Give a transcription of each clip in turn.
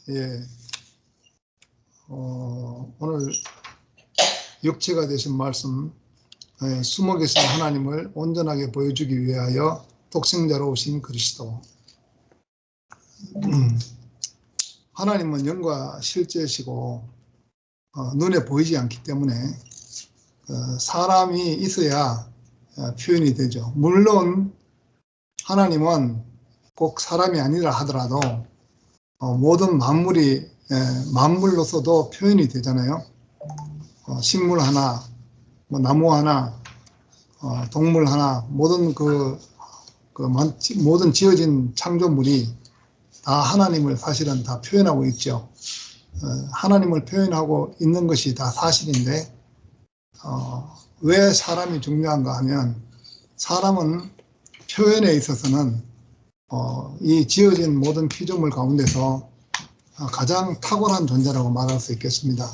예, 오늘 육체가 되신 말씀, 숨어 계신 하나님을 온전하게 보여주기 위하여 독생자로 오신 그리스도. 하나님은 영과 실제시고 눈에 보이지 않기 때문에 사람이 있어야 표현이 되죠. 물론 하나님은 꼭 사람이 아니라 하더라도 모든 만물이 만물로서도 표현이 되잖아요. 식물 하나, 나무 하나, 동물 하나, 모든 모든 지어진 창조물이 다 하나님을 사실은 다 표현하고 있죠. 하나님을 표현하고 있는 것이 다 사실인데 왜 사람이 중요한가 하면 사람은 표현에 있어서는 이 지어진 모든 피조물 가운데서 가장 탁월한 존재라고 말할 수 있겠습니다.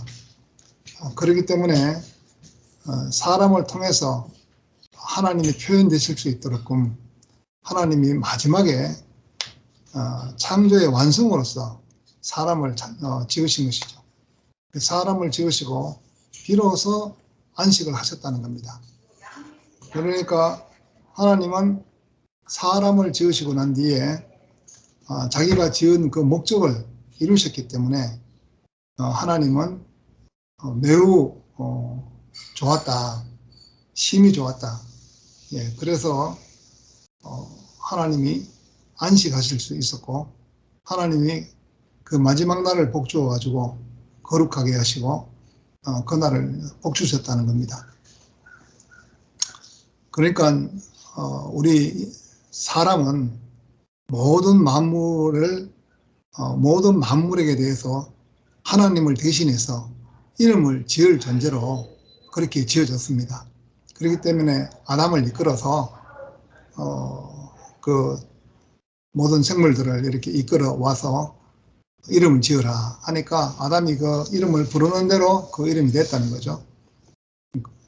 그렇기 때문에 사람을 통해서 하나님이 표현되실 수 있도록끔 하나님이 마지막에 창조의 완성으로서 사람을 지으신 것이죠. 사람을 지으시고 비로소 안식을 하셨다는 겁니다. 그러니까 하나님은 사람을 지으시고 난 뒤에 자기가 지은 그 목적을 이루셨기 때문에 하나님은 매우 좋았다. 심히 좋았다. 예, 그래서 하나님이 안식하실 수 있었고 하나님이 그 마지막 날을 복주어 가지고 거룩하게 하시고 그날을 복주셨다는 겁니다. 그러니까 우리 사람은 모든 만물에게 대해서 하나님을 대신해서 이름을 지을 존재로 그렇게 지어졌습니다. 그렇기 때문에 아담을 이끌어서 그 모든 생물들을 이렇게 이끌어 와서 이름을 지으라 하니까 아담이 그 이름을 부르는 대로 그 이름이 됐다는 거죠.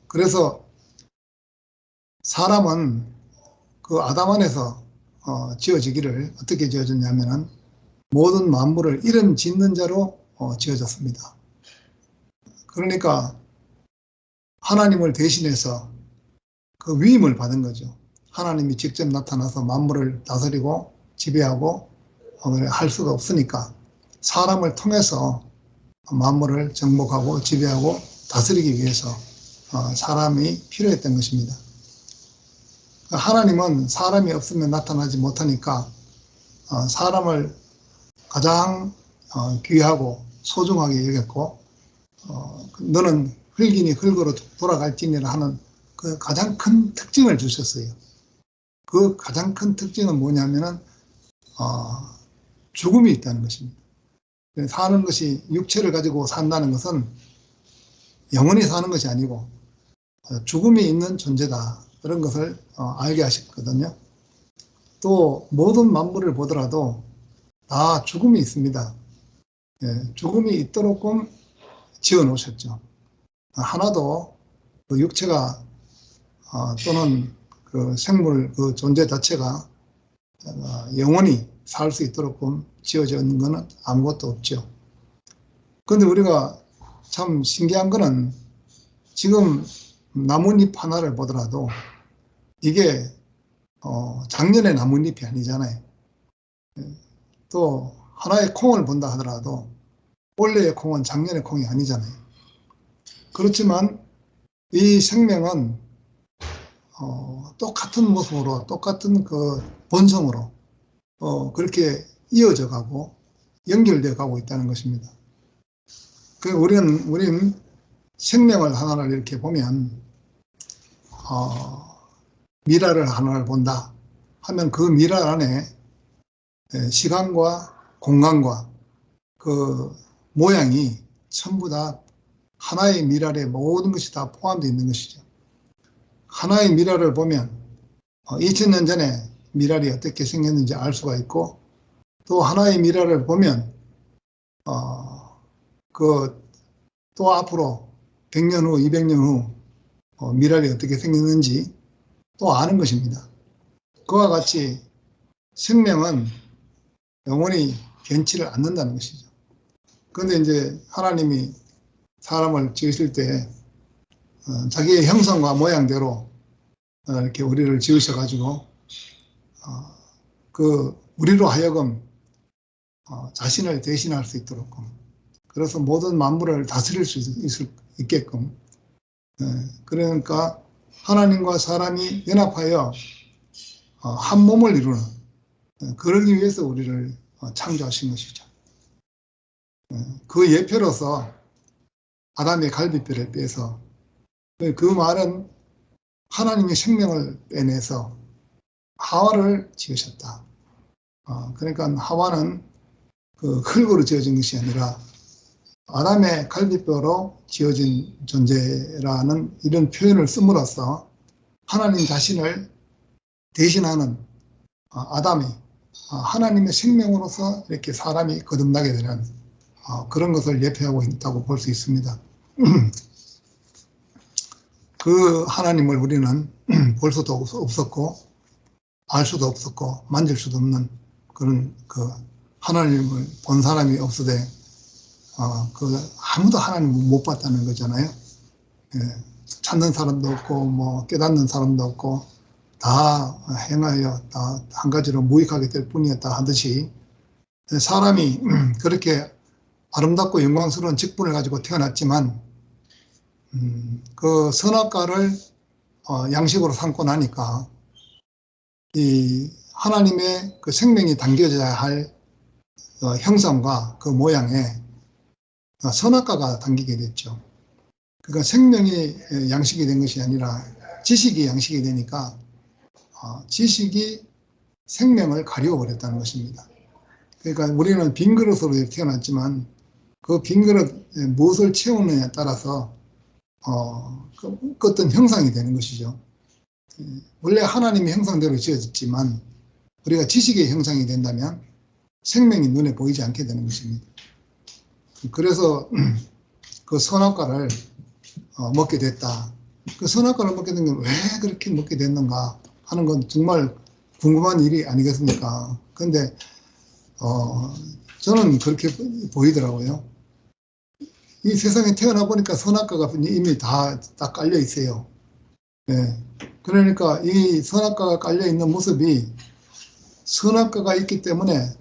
그래서 사람은 그 아담 안에서 지어지기를 어떻게 지어졌냐면은 모든 만물을 이름 짓는 자로 지어졌습니다. 그러니까 하나님을 대신해서 그 위임을 받은 거죠. 하나님이 직접 나타나서 만물을 다스리고 지배하고 할 수가 없으니까 사람을 통해서 만물을 정복하고 지배하고 다스리기 위해서 사람이 필요했던 것입니다. 하나님은 사람이 없으면 나타나지 못하니까 사람을 가장 귀하고 소중하게 여겼고 너는 흙이니 흙으로 돌아갈지니라 하는 그 가장 큰 특징을 주셨어요. 그 가장 큰 특징은 뭐냐면은 죽음이 있다는 것입니다. 사는 것이 육체를 가지고 산다는 것은 영원히 사는 것이 아니고 죽음이 있는 존재다. 그런 것을 알게 하셨거든요. 또 모든 만물을 보더라도 다 죽음이 있습니다. 예, 죽음이 있도록끔 지어 놓으셨죠. 하나도 그 육체가 또는 그 생물 그 존재 자체가 영원히 살 수 있도록끔 지어져 있는 것은 아무것도 없죠. 그런데 우리가 참 신기한 거는 지금 나뭇잎 하나를 보더라도 이게 작년의 나뭇잎이 아니잖아요. 또 하나의 콩을 본다 하더라도 올해의 콩은 작년의 콩이 아니잖아요. 그렇지만 이 생명은 똑같은 모습으로 똑같은 그 본성으로 그렇게 이어져 가고 연결되어 가고 있다는 것입니다. 우리는 생명을 하나를 이렇게 보면 미라를 하나를 본다 하면 그 미라 안에 시간과 공간과 그 모양이 전부 다 하나의 미랄에 모든 것이 다 포함되어 있는 것이죠. 하나의 미랄을 보면 2000년 전에 미랄이 어떻게 생겼는지 알 수가 있고 또 하나의 미랄을 보면 또 앞으로 100년 후, 200년 후 미랄이 어떻게 생겼는지 또 아는 것입니다. 그와 같이 생명은 영원히 변치를 않는다는 것이죠. 그런데 이제 하나님이 사람을 지으실 때 자기의 형상과 모양대로 이렇게 우리를 지으셔가지고 우리로 하여금 자신을 대신할 수 있도록, 그래서 모든 만물을 다스릴 수 있게끔, 그러니까 하나님과 사람이 연합하여 한 몸을 이루는, 그러기 위해서 우리를 창조하신 것이죠. 그 예표로서 아담의 갈비뼈를 빼서, 그 말은 하나님의 생명을 빼내서 하와를 지으셨다. 그러니까 하와는 그 흙으로 지어진 것이 아니라 아담의 갈비뼈로 지어진 존재라는 이런 표현을 씀으로써 하나님 자신을 대신하는 아담이 하나님의 생명으로서 이렇게 사람이 거듭나게 되는 그런 것을 예표하고 있다고 볼 수 있습니다. 그 하나님을 우리는 볼 수도 없었고 알 수도 없었고 만질 수도 없는 그런 그 하나님을 본 사람이 없으되 아무도 하나님을 못 봤다는 거잖아요. 예, 찾는 사람도 없고 뭐 깨닫는 사람도 없고 다 행하여 다 한 가지로 무익하게 될 뿐이었다 하듯이 사람이 그렇게 아름답고 영광스러운 직분을 가지고 태어났지만 그 선악과를 양식으로 삼고 나니까 이 하나님의 그 생명이 담겨져야 할 형상과 그 모양에 선악과가 담기게 됐죠. 그러니까 생명이 양식이 된 것이 아니라 지식이 양식이 되니까 지식이 생명을 가리워버렸다는 것입니다. 그러니까 우리는 빈 그릇으로 태어났지만 그 빈 그릇에 무엇을 채우느냐에 따라서 그 어떤 형상이 되는 것이죠. 원래 하나님의 형상대로 지어졌지만 우리가 지식의 형상이 된다면 생명이 눈에 보이지 않게 되는 것입니다. 그래서 그 선악과를 먹게 됐다. 그 선악과를 먹게 된 게 왜 그렇게 먹게 됐는가 하는 건 정말 궁금한 일이 아니겠습니까? 그런데 저는 그렇게 보이더라고요. 이 세상에 태어나 보니까 선악과가 이미 다 깔려 있어요. 네. 그러니까 이 선악과가 깔려 있는 모습이 선악과가 있기 때문에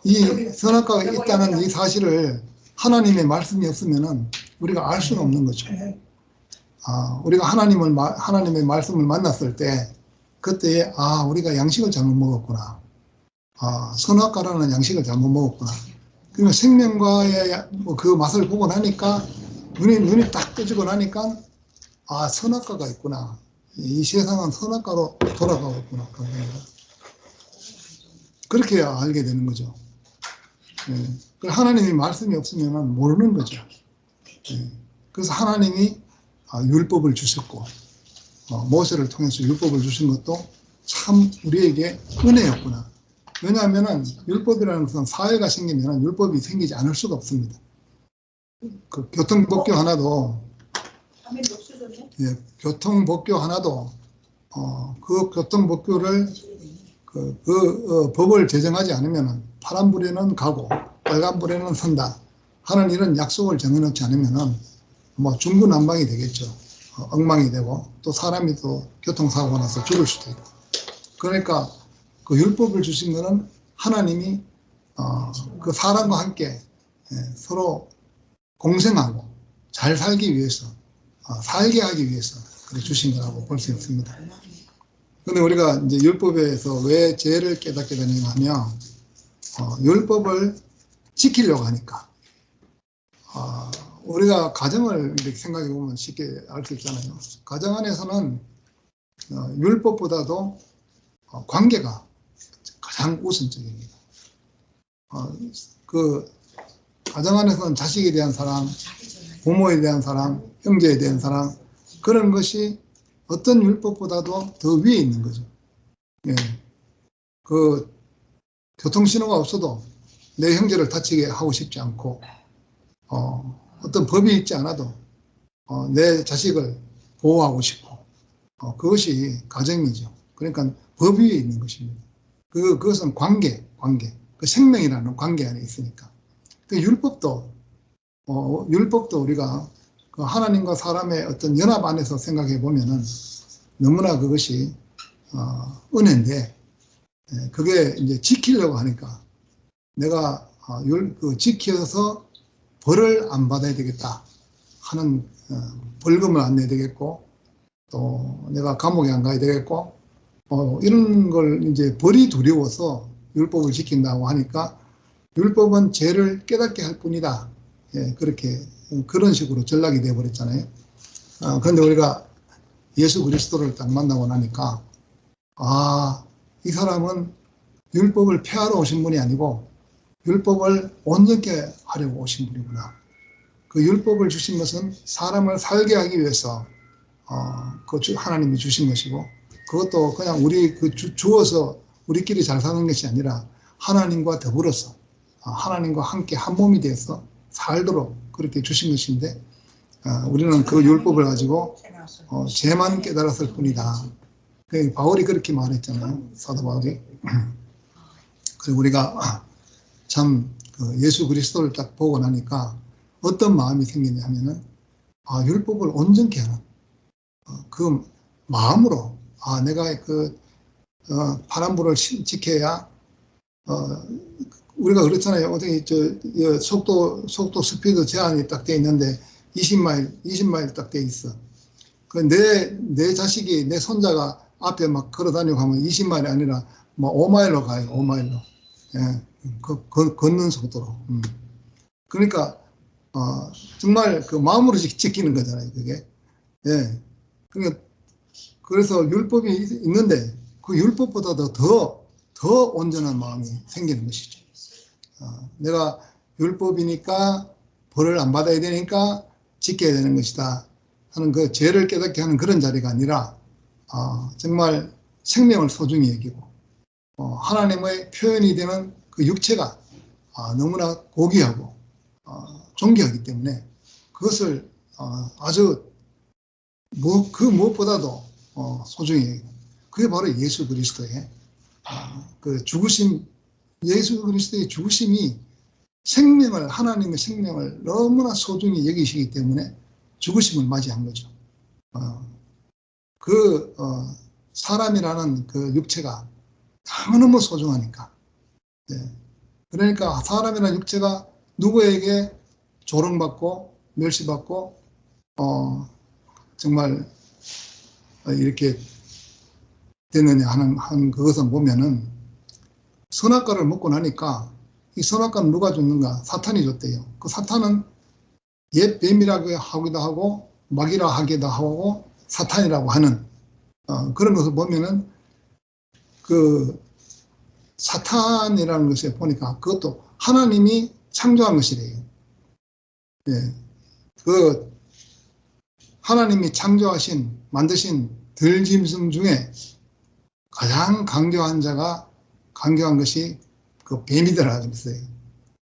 이 선악과가 있다는 이 사실을 하나님의 말씀이 없으면은 우리가 알 수는 없는 거죠. 우리가 하나님의 말씀을 만났을 때 그때에 우리가 양식을 잘못 먹었구나. 선악과라는 양식을 잘못 먹었구나. 그러니까 생명과의 그 맛을 보고 나니까 눈이 딱 떠지고 나니까 선악과가 있구나. 이 세상은 선악과로 돌아가고 있구나. 그렇게 알게 되는 거죠. 하나님의 말씀이 없으면 모르는 거죠. 그래서 하나님이 율법을 주셨고 모세를 통해서 율법을 주신 것도 참 우리에게 은혜였구나. 왜냐하면 율법이라는 것은 사회가 생기면 율법이 생기지 않을 수가 없습니다. 그 교통법규 하나도 교통법규 하나도 그 교통법규를 법을 제정하지 않으면 파란불에는 가고 빨간불에는 선다 하는 이런 약속을 정해놓지 않으면 뭐 중구난방이 되겠죠. 엉망이 되고 또 사람이 또 교통사고가 나서 죽을 수도 있고. 그러니까 그 율법을 주신 것은 하나님이 그 사람과 함께 서로 공생하고 잘 살기 위해서 살게 하기 위해서 그렇게 주신 거라고 볼 수 있습니다. 그런데 우리가 이제 율법에서 왜 죄를 깨닫게 되느냐 하면 율법을 지키려고 하니까 우리가 가정을 이렇게 생각해 보면 쉽게 알 수 있잖아요. 가정 안에서는 율법보다도 관계가 가장 우선적입니다. 그 가정 안에서는 자식에 대한 사랑, 부모에 대한 사랑, 형제에 대한 사랑 그런 것이 어떤 율법보다도 더 위에 있는 거죠. 예. 그 교통신호가 없어도 내 형제를 다치게 하고 싶지 않고 어떤 법이 있지 않아도 내 자식을 보호하고 싶고 그것이 가정이죠. 그러니까 법 위에 있는 것입니다. 그것은 관계, 그 생명이라는 관계 안에 있으니까. 그 율법도 율법도 우리가 그 하나님과 사람의 어떤 연합 안에서 생각해 보면은 너무나 그것이 은혜인데, 그게 이제 지키려고 하니까 내가 지켜서 벌을 안 받아야 되겠다 하는, 벌금을 안 내야 되겠고, 또 내가 감옥에 안 가야 되겠고, 이런 걸 이제 벌이 두려워서 율법을 지킨다고 하니까 율법은 죄를 깨닫게 할 뿐이다. 그런 식으로 전락이 되어버렸잖아요. 그런데 우리가 예수 그리스도를 딱 만나고 나니까, 이 사람은 율법을 폐하러 오신 분이 아니고 율법을 온전케 하려고 오신 분이구나. 그 율법을 주신 것은 사람을 살게 하기 위해서 하나님이 주신 것이고, 그것도 그냥 우리 주어서 우리끼리 잘 사는 것이 아니라 하나님과 더불어서 하나님과 함께 한 몸이 되어서 살도록 그렇게 주신 것인데, 우리는 그 율법을 가지고 죄만 깨달았을 뿐이다. 바울이 그렇게 말했잖아요. 사도 바울이. 그리고 우리가 참 예수 그리스도를 딱 보고 나니까 어떤 마음이 생기냐 하면은, 율법을 온전케 하는 그 마음으로, 내가 파란불을 지켜야, 우리가 그렇잖아요. 어떻게 속도 스피드 제한이 딱 돼 있는데 20마일 딱 돼 있어. 내 자식이, 내 손자가 앞에 막 걸어 다니고 하면 20마일이 아니라 뭐 5마일로 가요. 5마일로. 걷는 속도로. 그러니까 정말 그 마음으로 지키는 거잖아요, 그게. 예. 그러니까 그래서 율법이 있는데 그 율법보다도 더 온전한 마음이 생기는 것이죠. 내가 율법이니까 벌을 안 받아야 되니까 지켜야 되는 것이다 하는 그 죄를 깨닫게 하는 그런 자리가 아니라, 정말 생명을 소중히 여기고, 하나님의 표현이 되는 그 육체가 너무나 고귀하고 존귀하기 때문에 그것을 아주 그 무엇보다도 소중히 여기고, 그게 바로 예수 그리스도의 그 죽으심, 예수 그리스도의 죽으심이 하나님의 생명을 너무나 소중히 여기시기 때문에 죽으심을 맞이한 거죠. 사람이라는 그 육체가 너무너무 소중하니까. 그러니까 사람이라는 육체가 누구에게 조롱받고 멸시받고 정말 이렇게 되느냐 하는 그것을 보면은, 선악과를 먹고 나니까 이 선악과는 누가 줬는가? 사탄이 줬대요. 그 사탄은 옛 뱀이라고 하기도 하고 마귀라 하기도 하고 사탄이라고 하는 그런 것을 보면은, 그 사탄이라는 것에 보니까 그것도 하나님이 창조한 것이래요. 그 하나님이 만드신 들짐승 중에 가장 강교한 것이 그 뱀이더라 그랬어요.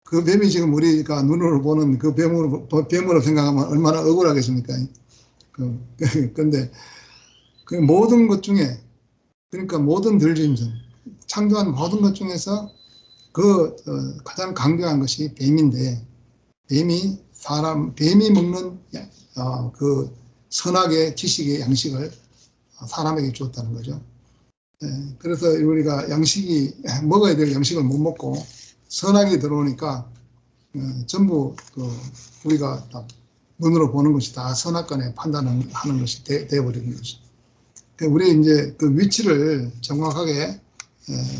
그 뱀이 지금 우리가 눈으로 보는 그 뱀으로 생각하면 얼마나 억울하겠습니까? 근데 그 모든 것 중에, 그러니까 모든 들짐승, 창조한 모든 것 중에서 가장 강교한 것이 뱀인데, 뱀이 먹는 그 선악의 지식의 양식을 사람에게 주었다는 거죠. 그래서 우리가 먹어야 될 양식을 못 먹고 선악이 들어오니까 전부 우리가 다 눈으로 보는 것이 다 선악간에 판단하는 것이 되어버리는 거죠. 우리 이제 그 위치를 정확하게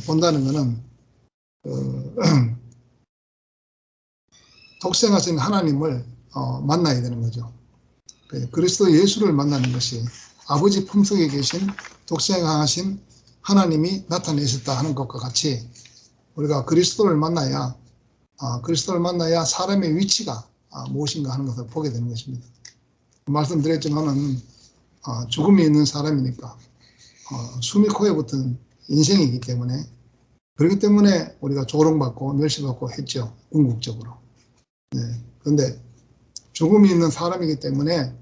본다는 것은 독생하신 하나님을 만나야 되는 거죠. 그리스도 예수를 만나는 것이 아버지 품속에 계신 독생하신 하나님이 나타내셨다 하는 것과 같이, 우리가 그리스도를 만나야 사람의 위치가 무엇인가 하는 것을 보게 되는 것입니다. 말씀드렸지만은 죽음이 있는 사람이니까 숨이 코에 붙은 인생이기 때문에, 그렇기 때문에 우리가 조롱받고 멸시받고 했죠, 궁극적으로. 그런데 죽음이 있는 사람이기 때문에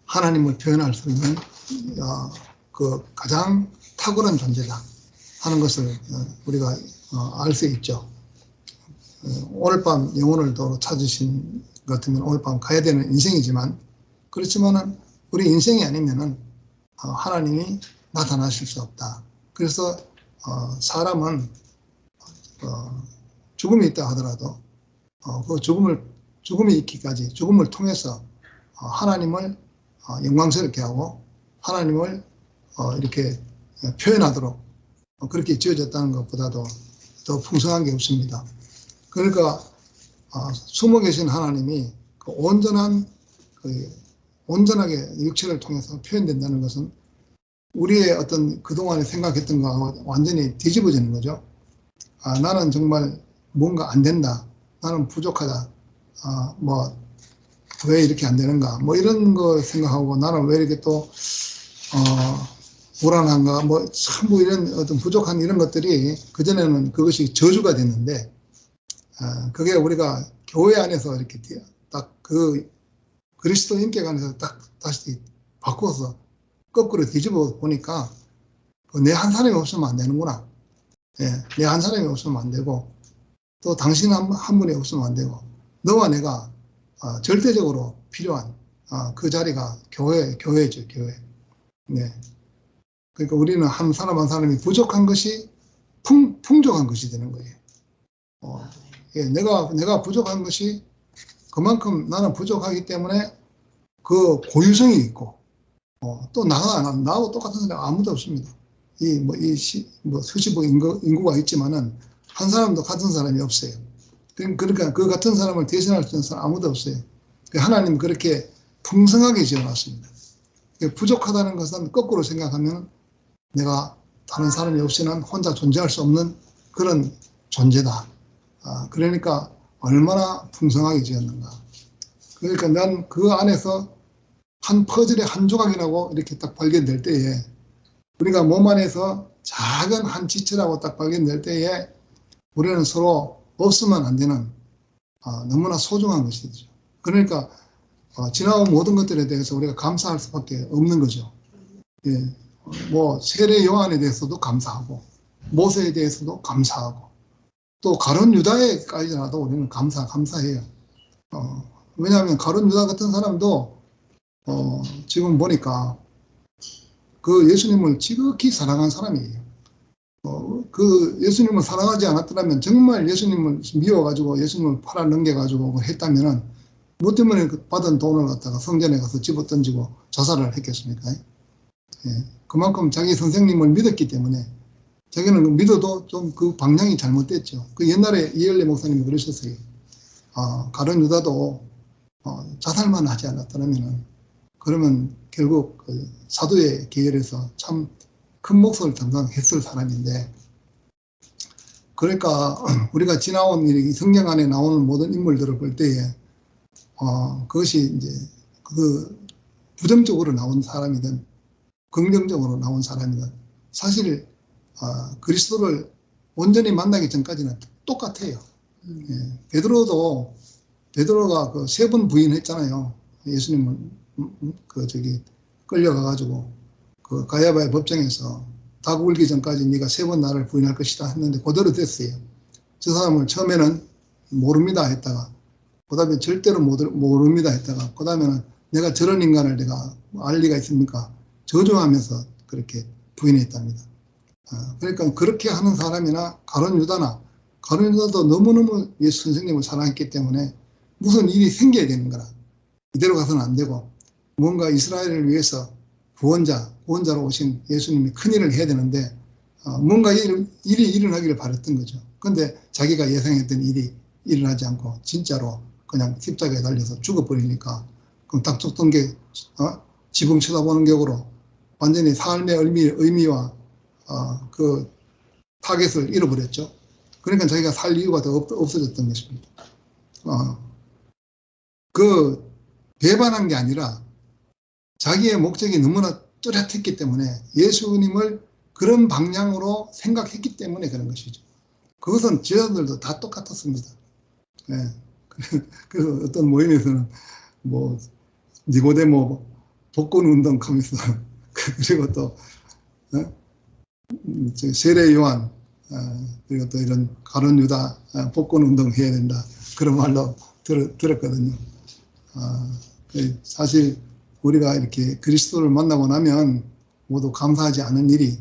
하나님을 표현할 수 있는 그 가장 탁월한 존재다 하는 것을 우리가 알 수 있죠. 오늘 밤 영혼을 도로 찾으신 것 같으면 오늘 밤 가야 되는 인생이지만, 그렇지만은 우리 인생이 아니면은 하나님이 나타나실 수 없다. 그래서 사람은 죽음이 있다 하더라도 그 죽음이 있기까지, 죽음을 통해서 하나님을 영광스럽게 하고 하나님을 이렇게 표현하도록 그렇게 지어졌다는 것보다도 더 풍성한 게 없습니다. 그러니까 숨어 계신 하나님이 온전하게 육체를 통해서 표현된다는 것은 우리의 어떤 그동안에 생각했던 거하고 완전히 뒤집어지는 거죠. 나는 정말 뭔가 안 된다. 나는 부족하다. 왜 이렇게 안 되는가. 이런 거 생각하고 나는 왜 이렇게 또, 불안한가. 전부 이런 어떤 부족한 이런 것들이 그전에는 그것이 저주가 됐는데, 그게 우리가 교회 안에서 이렇게 딱 그리스도 인격 안에서 딱 다시 바꿔서 거꾸로 뒤집어 보니까 내 한 사람이 없으면 안 되는구나. 내 한 사람이 없으면 안 되고 또 당신 한 분이 없으면 안 되고 너와 내가 절대적으로 필요한 그 자리가 교회죠, 교회. 네. 그러니까 우리는 한 사람 한 사람이 부족한 것이 풍족한 것이 되는 거예요. 내가 부족한 것이 그만큼 나는 부족하기 때문에 그 고유성이 있고 또 나하고 똑같은 사람이 아무도 없습니다. 수십억 인구가 있지만은 한 사람도 같은 사람이 없어요. 그러니까 그 같은 사람을 대신할 수 있는 사람 아무도 없어요. 하나님 그렇게 풍성하게 지어놨습니다. 부족하다는 것은 거꾸로 생각하면 내가 다른 사람이 없이는 혼자 존재할 수 없는 그런 존재다. 그러니까 얼마나 풍성하게 지었는가. 그러니까 난 그 안에서 한 퍼즐의 한 조각이라고 이렇게 딱 발견될 때에 우리가 몸 안에서 작은 한 지체라고 딱 발견될 때에 우리는 서로 없으면 안 되는 너무나 소중한 것이죠. 그러니까 지나온 모든 것들에 대해서 우리가 감사할 수밖에 없는 거죠. 예. 세례 요한에 대해서도 감사하고 모세에 대해서도 감사하고 또 가룟 유다에까지라도 우리는 감사해요. 왜냐하면 가룟 유다 같은 사람도 지금 보니까 그 예수님을 지극히 사랑한 사람이에요. 그 예수님을 사랑하지 않았더라면 정말 예수님을 미워가지고 예수님을 팔아넘겨가지고 했다면은 뭐 때문에 받은 돈을 갖다가 성전에 가서 집어 던지고 자살을 했겠습니까? 예. 그만큼 자기 선생님을 믿었기 때문에 자기는 믿어도 좀 그 방향이 잘못됐죠. 그 옛날에 이엘레 목사님이 그러셨어요. 가룟 유다도 자살만 하지 않았더라면은 그러면 결국 그 사도의 계열에서 참 큰 몫을 담당했을 사람인데, 그러니까 우리가 지나온 이 성경 안에 나오는 모든 인물들을 볼 때에 그것이 이제 그 부정적으로 나온 사람이든 긍정적으로 나온 사람이든 사실 그리스도를 온전히 만나기 전까지는 똑같아요. 예, 베드로가 그 3번 부인했잖아요. 예수님을 끌려가가지고 그 가야바의 법정에서 닭 울기 전까지 네가 3번 나를 부인할 것이다 했는데 그대로 됐어요. 저 사람을 처음에는 모릅니다 했다가 그다음에 절대로 모릅니다 했다가 그다음에는 내가 저런 인간을 내가 알 리가 있습니까? 저주하면서 그렇게 부인했답니다. 그러니까 그렇게 하는 사람이나 가룟 유다도 너무너무 예수 선생님을 사랑했기 때문에 무슨 일이 생겨야 되는 거라. 이대로 가서는 안 되고 뭔가 이스라엘을 위해서 구원자로 오신 예수님이 큰일을 해야 되는데 뭔가 일이 일어나기를 바랬던 거죠. 그런데 자기가 예상했던 일이 일어나지 않고 진짜로 그냥 십자가에 달려서 죽어버리니까 그럼 딱 죽던 게 지붕 쳐다보는 격으로 완전히 삶의 의미와 그 타겟을 잃어버렸죠. 그러니까 자기가 살 이유가 더 없어졌던 것입니다. 그 배반한 게 아니라 자기의 목적이 너무나 뚜렷했기 때문에 예수님을 그런 방향으로 생각했기 때문에 그런 것이죠. 그것은 제자들도 다 똑같았습니다. 네. 그래서 어떤 모임에서는 니고데모 복권 운동 하면서 그리고 또 세례 요한 그리고 또 이런 가룟 유다 복권 운동 해야 된다 그런 말로 들었거든요. 사실 우리가 이렇게 그리스도를 만나고 나면 모두 감사하지 않은 일이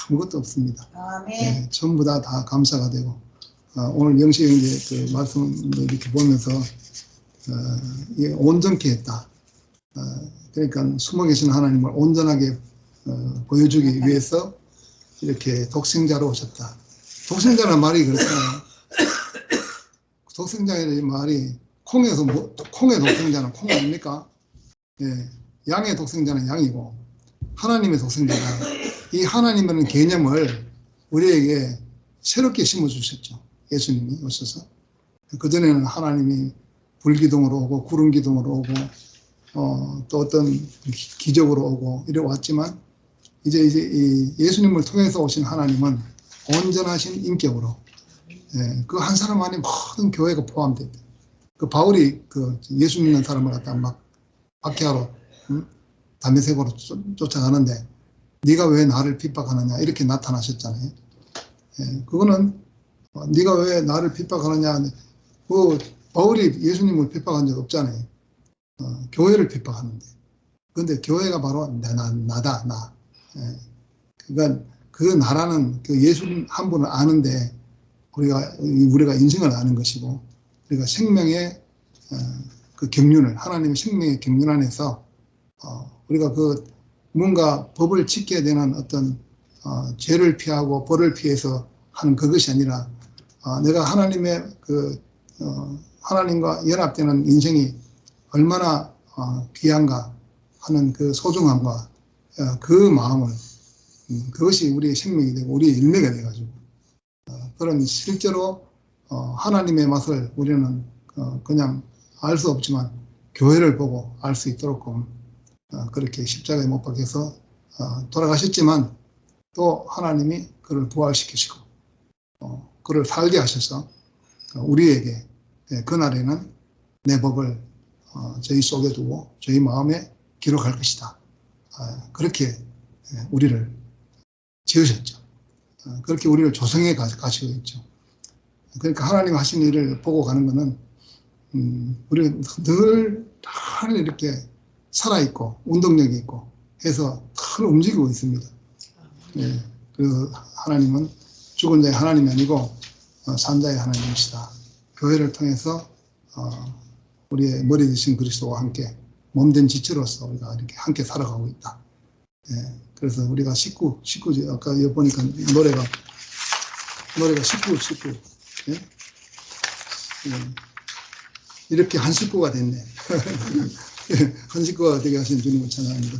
아무것도 없습니다. 네, 전부 다 감사가 되고 오늘 영식 형제 그 말씀을 이렇게 보면서 온전케 했다. 그러니까 숨어 계신 하나님을 온전하게 보여주기 위해서 이렇게 독생자로 오셨다. 독생자라는 말이 그렇잖아요. 독생자의 말이 콩의 독생자는 콩 아닙니까? 예, 양의 독생자는 양이고 하나님의 독생자가 이 하나님이라는 개념을 우리에게 새롭게 심어주셨죠. 예수님이 오셔서. 그전에는 하나님이 불기둥으로 오고 구름기둥으로 오고 또 어떤 기적으로 오고 이래 왔지만 이제 이 예수님을 통해서 오신 하나님은 온전하신 인격으로 그 한 사람 안에 모든 교회가 포함됩니다. 그 바울이 그 예수 믿는 사람을 갖다 막 박해하러 다메섹으로 쫓아가는데 네가 왜 나를 핍박하느냐 이렇게 나타나셨잖아요. 그거는 네가 왜 나를 핍박하느냐 그 바울이 예수님을 핍박한 적 없잖아요. 교회를 핍박하는데 그런데 교회가 바로 나다. 그러니까 그 나라는 그 예수님 한 분을 아는데 우리가 인생을 아는 것이고 우리가 생명의 그 경륜을 하나님의 생명의 경륜 안에서 우리가 그 뭔가 법을 지켜야 되는 어떤 죄를 피하고 벌을 피해서 하는 그것이 아니라 내가 하나님의 하나님과 연합되는 인생이 얼마나 귀한가 하는 그 소중함과 그 마음을 그것이 우리의 생명이 되고 우리의 열매가 돼가지고 그런 실제로 하나님의 맛을 우리는 그냥 알 수 없지만 교회를 보고 알 수 있도록 그렇게 십자가에 못 박혀서 돌아가셨지만 또 하나님이 그를 부활시키시고 그를 살게 하셔서 우리에게 그날에는 내 법을 저희 속에 두고 저희 마음에 기록할 것이다. 그렇게 우리를 지으셨죠. 그렇게 우리를 조성해 가시고 있죠. 그러니까 하나님 하신 일을 보고 가는 것은 우리는 늘 이렇게 살아있고 운동력이 있고 해서 늘 움직이고 있습니다. 그 하나님은 죽은 자의 하나님이 아니고 산 자의 하나님이시다. 교회를 통해서 우리의 머리 되신 그리스도와 함께 몸된 지체로서 우리가 이렇게 함께 살아가고 있다. 그래서 우리가 식구지 아까 여기 보니까 노래가 식구. 이렇게 한 식구가 됐네. 한 식구가 되게 하신 주님을 찬양합니다.